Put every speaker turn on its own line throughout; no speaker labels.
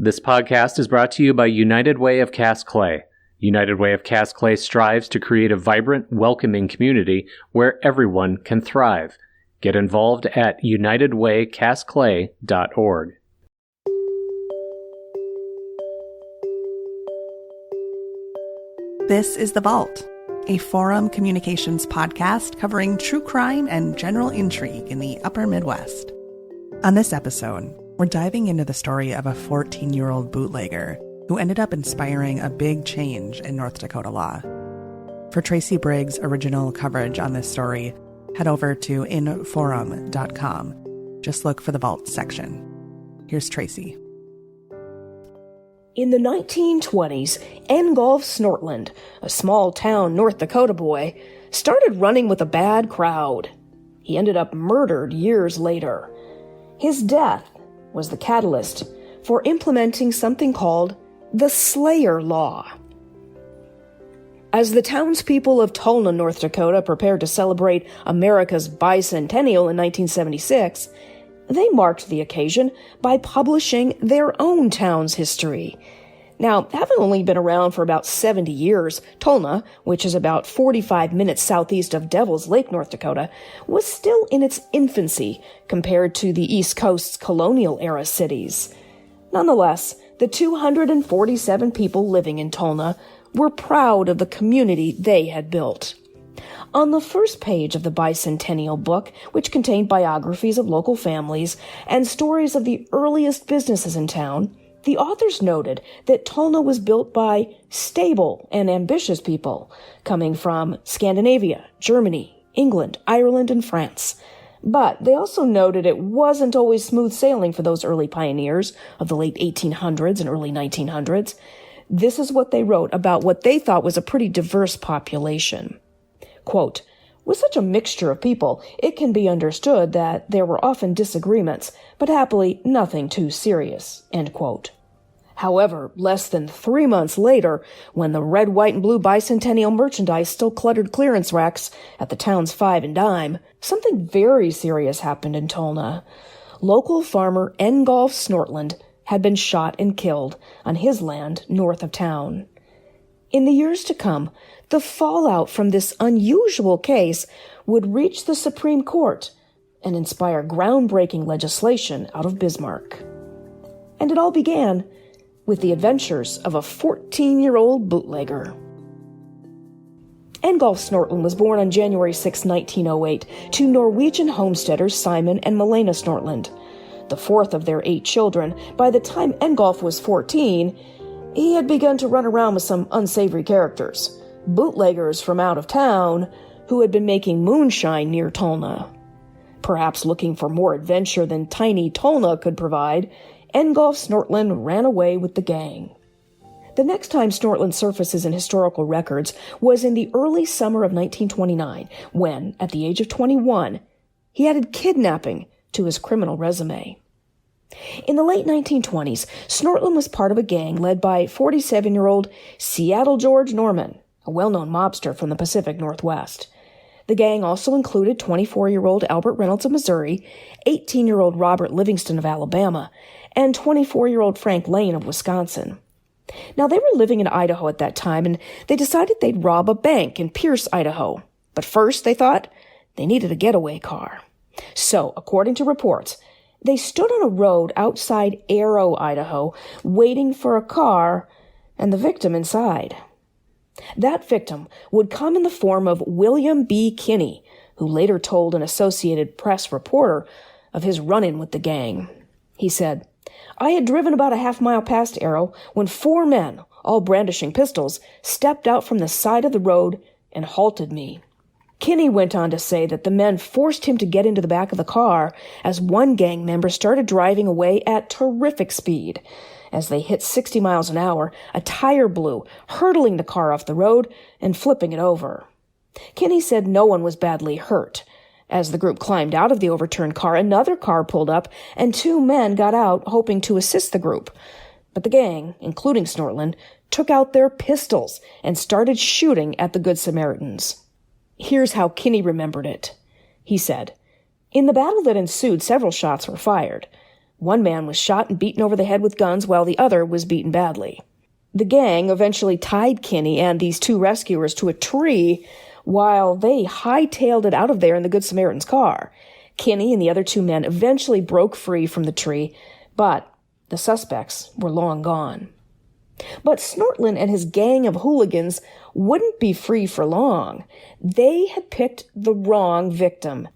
This podcast is brought to you by United Way of Cast Clay. United Way of Cast Clay strives to create a vibrant, welcoming community where everyone can thrive. Get involved at unitedwaycastclay.org.
This is The Vault, a Forum Communications podcast covering true crime and general intrigue in the upper Midwest. On this episode, we're diving into the story of a 14-year-old bootlegger who ended up inspiring a big change in North Dakota law. For Tracy Briggs' original coverage on this story, head over to inforum.com. Just look for the Vault section. Here's Tracy.
In the 1920s, Engolf Snortland, a small-town North Dakota boy, started running with a bad crowd. He ended up murdered years later. His death was the catalyst for implementing something called the Slayer Law. As the townspeople of Tolna, North Dakota, prepared to celebrate America's bicentennial in 1976, they marked the occasion by publishing their own town's history. Now, having only been around for about 70 years, Tolna, which is about 45 minutes southeast of Devil's Lake, North Dakota, was still in its infancy compared to the East Coast's colonial-era cities. Nonetheless, the 247 people living in Tolna were proud of the community they had built. On the first page of the bicentennial book, which contained biographies of local families and stories of the earliest businesses in town, the authors noted that Tolna was built by stable and ambitious people coming from Scandinavia, Germany, England, Ireland, and France. But they also noted it wasn't always smooth sailing for those early pioneers of the late 1800s and early 1900s. This is what they wrote about what they thought was a pretty diverse population. Quote, "With such a mixture of people, it can be understood that there were often disagreements, but happily nothing too serious." End quote. However, less than 3 months later, when the red, white, and blue bicentennial merchandise still cluttered clearance racks at the town's Five and Dime, something very serious happened in Tolna. Local farmer Engolf Snortland had been shot and killed on his land north of town. In the years to come, the fallout from this unusual case would reach the Supreme Court and inspire groundbreaking legislation out of Bismarck. And it all began with the adventures of a 14-year-old bootlegger. Engolf Snortland was born on January 6, 1908, to Norwegian homesteaders Simon and Malena Snortland. The fourth of their 8 children, by the time Engolf was 14, he had begun to run around with some unsavory characters, bootleggers from out of town who had been making moonshine near Tolna. Perhaps looking for more adventure than tiny Tolna could provide, Engolf Snortland ran away with the gang. The next time Snortland surfaces in historical records was in the early summer of 1929, when, at the age of 21, he added kidnapping to his criminal resume. In the late 1920s, Snortland was part of a gang led by 47-year-old Seattle George Norman, a well-known mobster from the Pacific Northwest. The gang also included 24-year-old Albert Reynolds of Missouri, 18-year-old Robert Livingston of Alabama, and 24-year-old Frank Lane of Wisconsin. Now, they were living in Idaho at that time, and they decided they'd rob a bank in Pierce, Idaho. But first, they thought, they needed a getaway car. So, according to reports, they stood on a road outside Arrow, Idaho, waiting for a car and the victim inside. That victim would come in the form of William B. Kinney, who later told an Associated Press reporter of his run-in with the gang. He said, "I had driven about a half-mile past Arrow when 4 men, all brandishing pistols, stepped out from the side of the road and halted me." Kinney went on to say that the men forced him to get into the back of the car as one gang member started driving away at terrific speed. As they hit 60 miles an hour, a tire blew, hurtling the car off the road and flipping it over. Kinney said no one was badly hurt. As the group climbed out of the overturned car, another car pulled up, and 2 men got out hoping to assist the group. But the gang, including Snortland, took out their pistols and started shooting at the Good Samaritans. Here's how Kinney remembered it. He said, "In the battle that ensued, several shots were fired. One man was shot and beaten over the head with guns while the other was beaten badly. The gang eventually tied Kinney and these two rescuers to a tree while they hightailed it out of there in the Good Samaritan's car. Kinney and the other two men eventually broke free from the tree, but the suspects were long gone. But Snortland and his gang of hooligans wouldn't be free for long. They had picked the wrong victim.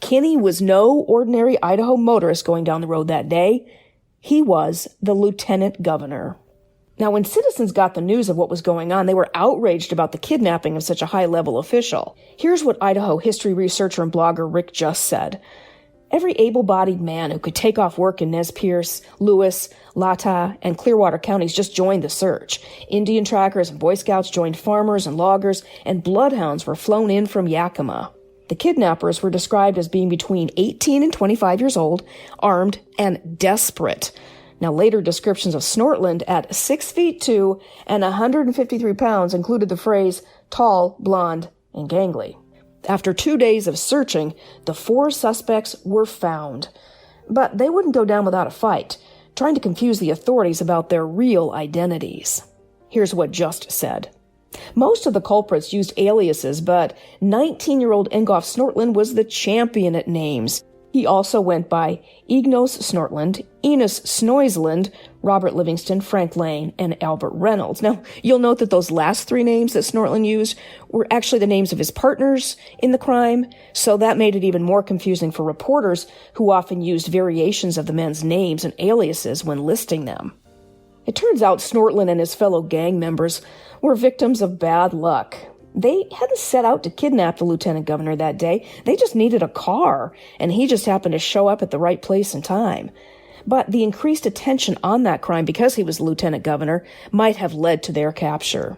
Kinney was no ordinary Idaho motorist going down the road that day. He was the lieutenant governor. Now, when citizens got the news of what was going on, they were outraged about the kidnapping of such a high-level official. Here's what Idaho history researcher and blogger Rick Just said. Every able-bodied man who could take off work in Nez Perce, Lewis, Latah, and Clearwater counties just joined the search. Indian trackers and Boy Scouts joined farmers and loggers, and bloodhounds were flown in from Yakima. The kidnappers were described as being between 18 and 25 years old, armed, and desperate. Now, later descriptions of Snortland at 6'2" and 153 pounds included the phrase tall, blonde, and gangly. After 2 days of searching, the 4 suspects were found. But they wouldn't go down without a fight, trying to confuse the authorities about their real identities. Here's what Just said. Most of the culprits used aliases, but 19-year-old Engolf Snortland was the champion at names. He also went by Engolf Snortland, Enos Snoisland, Robert Livingston, Frank Lane, and Albert Reynolds. Now, you'll note that those last 3 names that Snortland used were actually the names of his partners in the crime, so that made it even more confusing for reporters who often used variations of the men's names and aliases when listing them. It turns out Snortland and his fellow gang members were victims of bad luck. They hadn't set out to kidnap the lieutenant governor that day. They just needed a car, and he just happened to show up at the right place and time. But the increased attention on that crime because he was lieutenant governor might have led to their capture.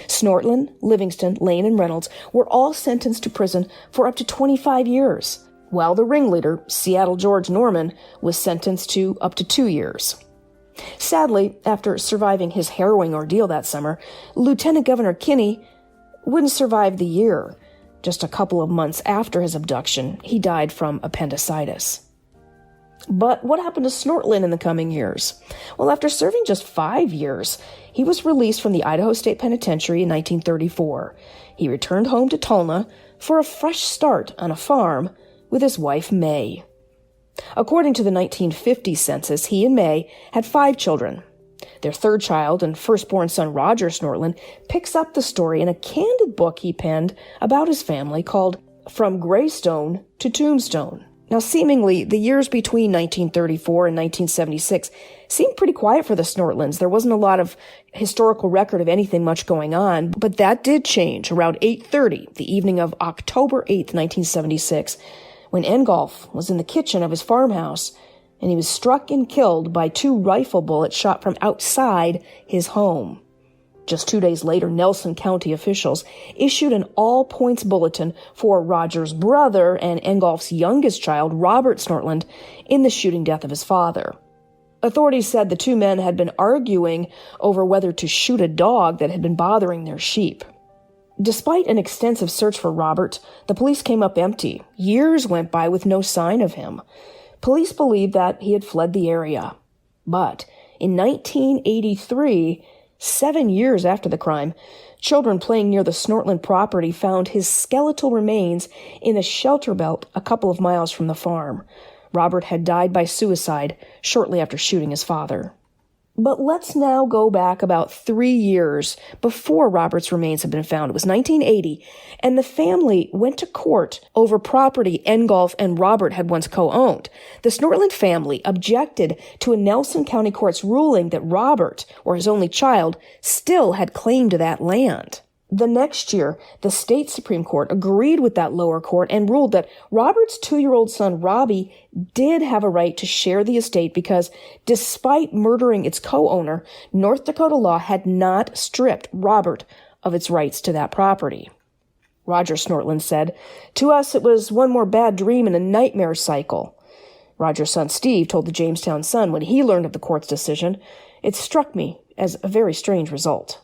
Snortland, Livingston, Lane, and Reynolds were all sentenced to prison for up to 25 years, while the ringleader, Seattle George Norman, was sentenced to up to 2 years. Sadly, after surviving his harrowing ordeal that summer, Lieutenant Governor Kinney wouldn't survive the year. Just a couple of months after his abduction, he died from appendicitis. But what happened to Snortland in the coming years? Well, after serving just 5 years, he was released from the Idaho State Penitentiary in 1934. He returned home to Tulna for a fresh start on a farm with his wife, May. According to the 1950 census, he and May had 5 children. Their third child and firstborn son, Roger Snortland, picks up the story in a candid book he penned about his family called From Greystone to Tombstone. Now, seemingly, the years between 1934 and 1976 seemed pretty quiet for the Snortlands. There wasn't a lot of historical record of anything much going on, but that did change around 8:30, the evening of October 8th, 1976, when Engolf was in the kitchen of his farmhouse, and he was struck and killed by 2 rifle bullets shot from outside his home. Just 2 days later, Nelson County officials issued an all-points bulletin for Roger's brother and Engolf's youngest child, Robert Snortland, in the shooting death of his father. Authorities said the 2 men had been arguing over whether to shoot a dog that had been bothering their sheep. Despite an extensive search for Robert, the police came up empty. Years went by with no sign of him. Police believed that he had fled the area. But in 1983, 7 years after the crime, children playing near the Snortland property found his skeletal remains in a shelter belt a couple of miles from the farm. Robert had died by suicide shortly after shooting his father. But let's now go back about 3 years before Robert's remains had been found. It was 1980, and the family went to court over property Engolf and Robert had once co-owned. The Snortland family objected to a Nelson County court's ruling that Robert, or his only child, still had claim to that land. The next year, the state Supreme Court agreed with that lower court and ruled that Robert's 2-year-old son, Robbie, did have a right to share the estate because, despite murdering its co-owner, North Dakota law had not stripped Robert of its rights to that property. Roger Snortland said, "To us, it was one more bad dream in a nightmare cycle." Roger's son, Steve, told the Jamestown Sun when he learned of the court's decision, "It struck me as a very strange result."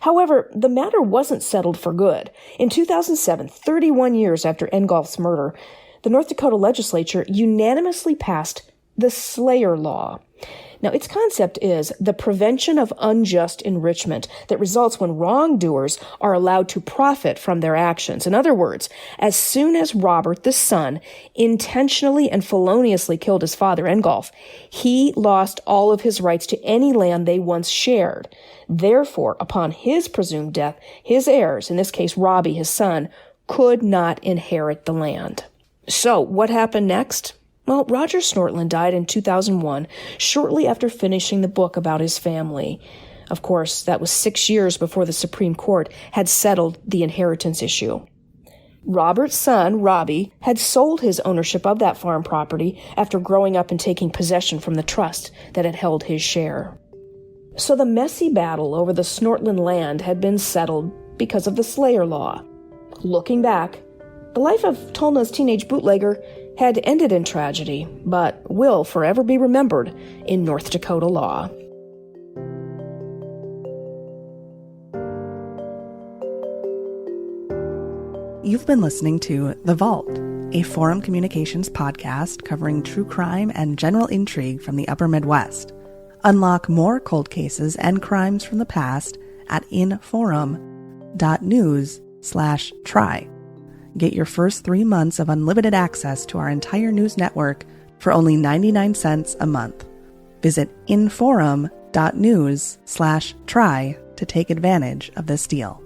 However, the matter wasn't settled for good. In 2007, 31 years after Engolf's murder, the North Dakota legislature unanimously passed the Slayer Law. Now, its concept is the prevention of unjust enrichment that results when wrongdoers are allowed to profit from their actions. In other words, as soon as Robert, the son, intentionally and feloniously killed his father, Engolf, he lost all of his rights to any land they once shared. Therefore, upon his presumed death, his heirs, in this case Robbie, his son, could not inherit the land. So, what happened next? Well, Roger Snortland died in 2001, shortly after finishing the book about his family. Of course, that was 6 years before the Supreme Court had settled the inheritance issue. Robert's son, Robbie, had sold his ownership of that farm property after growing up and taking possession from the trust that had held his share. So the messy battle over the Snortland land had been settled because of the Slayer Law. Looking back, the life of Tulna's teenage bootlegger had ended in tragedy, but will forever be remembered in North Dakota law.
You've been listening to The Vault, a Forum Communications podcast covering true crime and general intrigue from the Upper Midwest. Unlock more cold cases and crimes from the past at inforum.news/try. Get your first 3 months of unlimited access to our entire news network for only 99 cents a month. Visit inforum.news/try to take advantage of this deal.